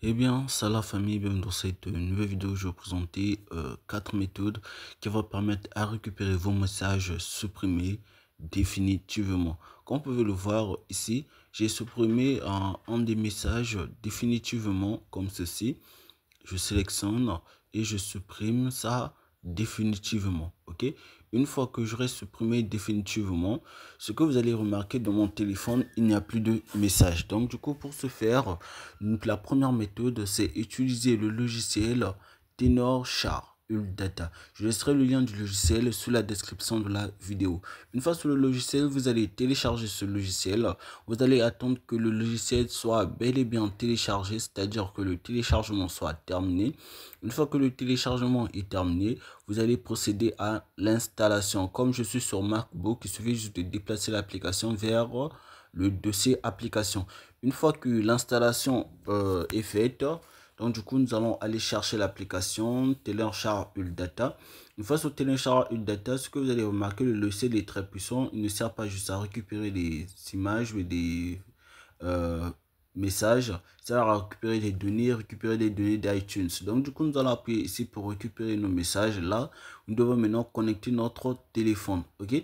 Eh bien, salut la famille, bienvenue dans cette nouvelle vidéo. Je vais vous présenter 4 méthodes qui vont permettre à récupérer vos messages supprimés définitivement. Comme vous pouvez le voir ici, j'ai supprimé un des messages définitivement comme ceci. Je sélectionne et je supprime ça définitivement. Ok, une fois que j'aurai supprimé définitivement, ce que vous allez remarquer dans mon téléphone, il n'y a plus de message. Donc du coup, pour ce faire, la première méthode, c'est utiliser le logiciel Tenorshare Data. Je laisserai le lien du logiciel sous la description de la vidéo. Une fois sur le logiciel, vous allez télécharger ce logiciel. Vous allez attendre que le logiciel soit bel et bien téléchargé, c'est-à-dire que le téléchargement soit terminé. Une fois que le téléchargement est terminé, vous allez procéder à l'installation. Comme je suis sur MacBook, il suffit juste de déplacer l'application vers le dossier application. Une fois que l'installation est faite, donc du coup, nous allons aller chercher l'application Tenorshare Data. Une fois sur Tenorshare Data, ce que vous allez remarquer, le logiciel est très puissant. Il ne sert pas juste à récupérer des images ou des messages. Ça va récupérer des données d'iTunes. Donc du coup, nous allons appuyer ici pour récupérer nos messages. Là, nous devons maintenant connecter notre téléphone. Ok.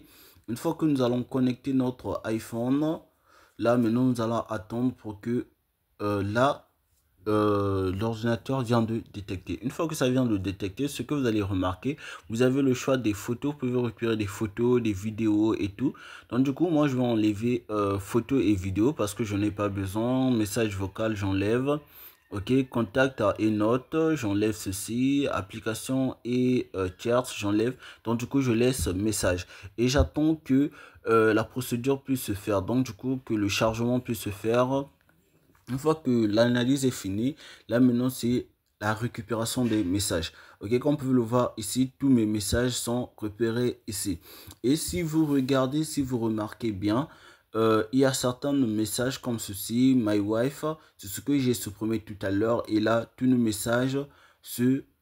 Une fois que nous allons connecter notre iPhone, là maintenant nous allons attendre pour que l'ordinateur vient de détecter. Une fois que ça vient de détecter, ce que vous allez remarquer, vous avez le choix des photos. Vous pouvez récupérer des photos, des vidéos et tout. Donc du coup, moi je vais enlever photos et vidéos parce que je n'ai pas besoin. Message vocal, j'enlève. Ok, contact et notes, j'enlève ceci. Application et tierce, j'enlève. Donc du coup, je laisse message. Et j'attends que la procédure puisse se faire. Donc du coup, que le chargement puisse se faire. Une fois que l'analyse est finie, là maintenant c'est la récupération des messages. Ok, comme vous pouvez le voir ici, tous mes messages sont repérés ici. Et si vous regardez, si vous remarquez bien, il y a certains messages comme ceci, my wife, c'est ce que j'ai supprimé tout à l'heure. Et là, tous nos messages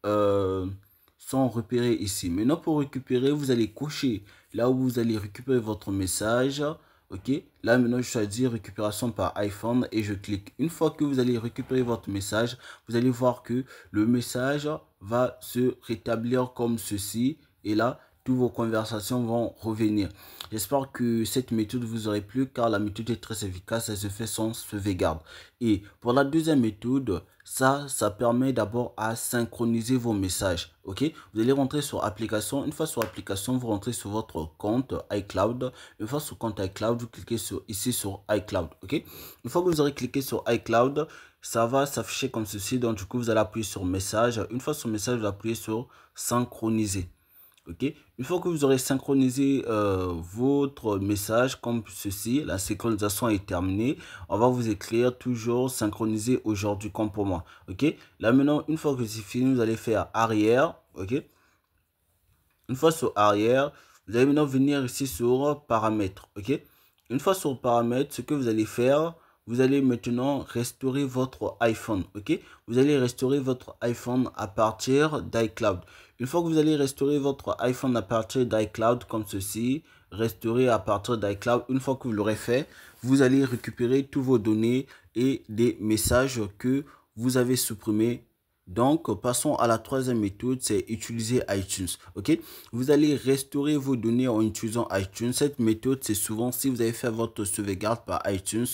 sont repérés ici. Maintenant, pour récupérer, vous allez cocher là où vous allez récupérer votre message. Ok, là maintenant je choisis récupération par iPhone et je clique. Une fois que vous allez récupérer votre message, vous allez voir que le message va se rétablir comme ceci. Et là, toutes vos conversations vont revenir. J'espère que cette méthode vous aurait plu car la méthode est très efficace. Elle se fait sans sauvegarde. Et pour la deuxième méthode, ça permet d'abord à synchroniser vos messages. Ok, vous allez rentrer sur application. Une fois sur application, vous rentrez sur votre compte iCloud. Une fois sur compte iCloud, vous cliquez ici sur iCloud. Ok, une fois que vous aurez cliqué sur iCloud, ça va s'afficher comme ceci. Donc du coup, vous allez appuyer sur message. Une fois sur message, vous appuyez sur synchroniser. Ok, une fois que vous aurez synchronisé votre message comme ceci, la synchronisation est terminée. On va vous écrire toujours synchroniser aujourd'hui comme pour moi. Ok, là maintenant, une fois que c'est fini, vous allez faire arrière. Ok, une fois sur arrière, vous allez maintenant venir ici sur paramètres. Ok, une fois sur paramètres, ce que vous allez faire, vous allez maintenant restaurer votre iPhone. Ok, vous allez restaurer votre iPhone à partir d'iCloud. Une fois que vous allez restaurer votre iPhone à partir d'iCloud comme ceci, restaurer à partir d'iCloud, une fois que vous l'aurez fait, vous allez récupérer tous vos données et des messages que vous avez supprimés. Donc, passons à la troisième méthode, c'est utiliser iTunes. Ok, vous allez restaurer vos données en utilisant iTunes. Cette méthode, c'est souvent si vous avez fait votre sauvegarde par iTunes,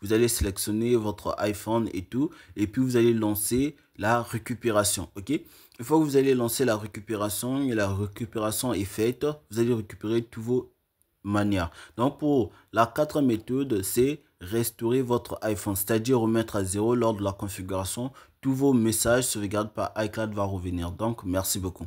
vous allez sélectionner votre iPhone et tout, et puis vous allez lancer la récupération. Ok, une fois que vous allez lancer la récupération et la récupération est faite, vous allez récupérer tous vos manières. Donc, pour la quatrième méthode, c'est restaurer votre iPhone, c'est-à-dire remettre à zéro lors de la configuration. Tous vos messages sauvegardés par iCloud va revenir. Donc, merci beaucoup.